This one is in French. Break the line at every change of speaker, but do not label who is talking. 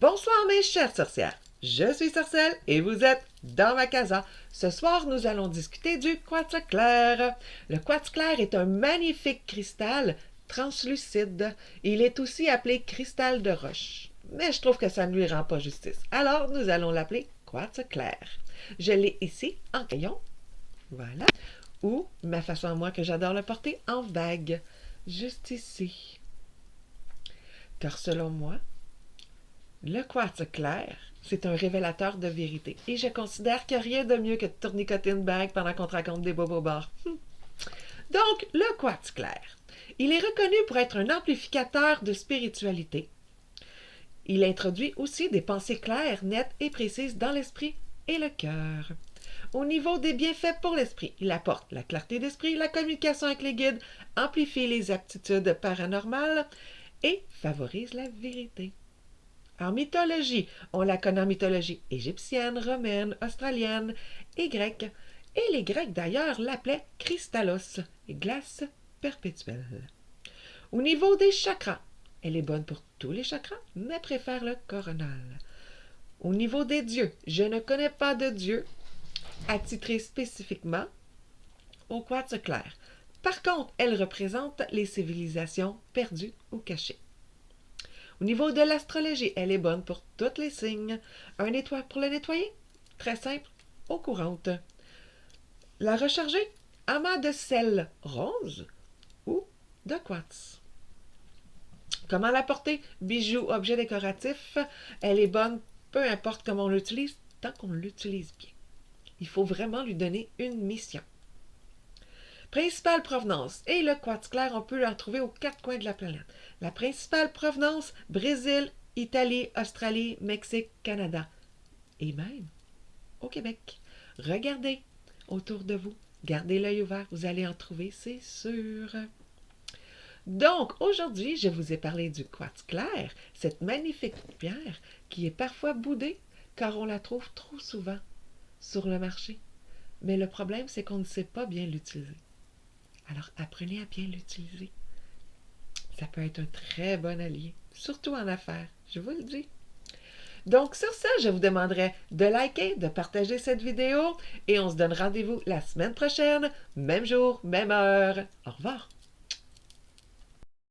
Bonsoir mes chères sorcières, je suis Sorcelle et vous êtes dans ma casa. Ce soir, nous allons discuter du quartz clair. Le quartz clair est un magnifique cristal translucide. Il est aussi appelé cristal de roche. Mais je trouve que ça ne lui rend pas justice. Alors, nous allons l'appeler quartz clair. Je l'ai ici en crayon, voilà, ou ma façon à moi que j'adore le porter en vague, juste ici. Car selon moi, le quartz clair, c'est un révélateur de vérité. Et je considère qu'il n'y a rien de mieux que de tournicoter une bague pendant qu'on te raconte des bobos bars. Donc, le quartz clair. Il est reconnu pour être un amplificateur de spiritualité. Il introduit aussi des pensées claires, nettes et précises dans l'esprit et le cœur. Au niveau des bienfaits pour l'esprit, il apporte la clarté d'esprit, la communication avec les guides, amplifie les aptitudes paranormales et favorise la vérité. En mythologie, on la connaît en mythologie égyptienne, romaine, australienne et grecque. Et les Grecs d'ailleurs l'appelaient cristallos, glace perpétuelle. Au niveau des chakras, elle est bonne pour tous les chakras, mais préfère le coronal. Au niveau des dieux, je ne connais pas de dieu attitré spécifiquement au quartz clair. Par contre, elle représente les civilisations perdues ou cachées. Au niveau de l'astrologie, elle est bonne pour tous les signes. Un nettoyeur pour le nettoyer, très simple, eau courante. La recharger, amas de sel rose ou de quartz. Comment la porter? Bijoux, objet décoratif, elle est bonne, peu importe comment on l'utilise, tant qu'on l'utilise bien. Il faut vraiment lui donner une mission. Principale provenance. Et le quartz clair, on peut le trouver aux quatre coins de la planète. La principale provenance, Brésil, Italie, Australie, Mexique, Canada. Et même au Québec. Regardez autour de vous. Gardez l'œil ouvert, vous allez en trouver, c'est sûr. Donc, aujourd'hui, je vous ai parlé du quartz clair, cette magnifique pierre qui est parfois boudée car on la trouve trop souvent sur le marché. Mais le problème, c'est qu'on ne sait pas bien l'utiliser. Alors, apprenez à bien l'utiliser. Ça peut être un très bon allié, surtout en affaires, je vous le dis. Donc, sur ça, je vous demanderai de liker, de partager cette vidéo et on se donne rendez-vous la semaine prochaine, même jour, même heure. Au revoir.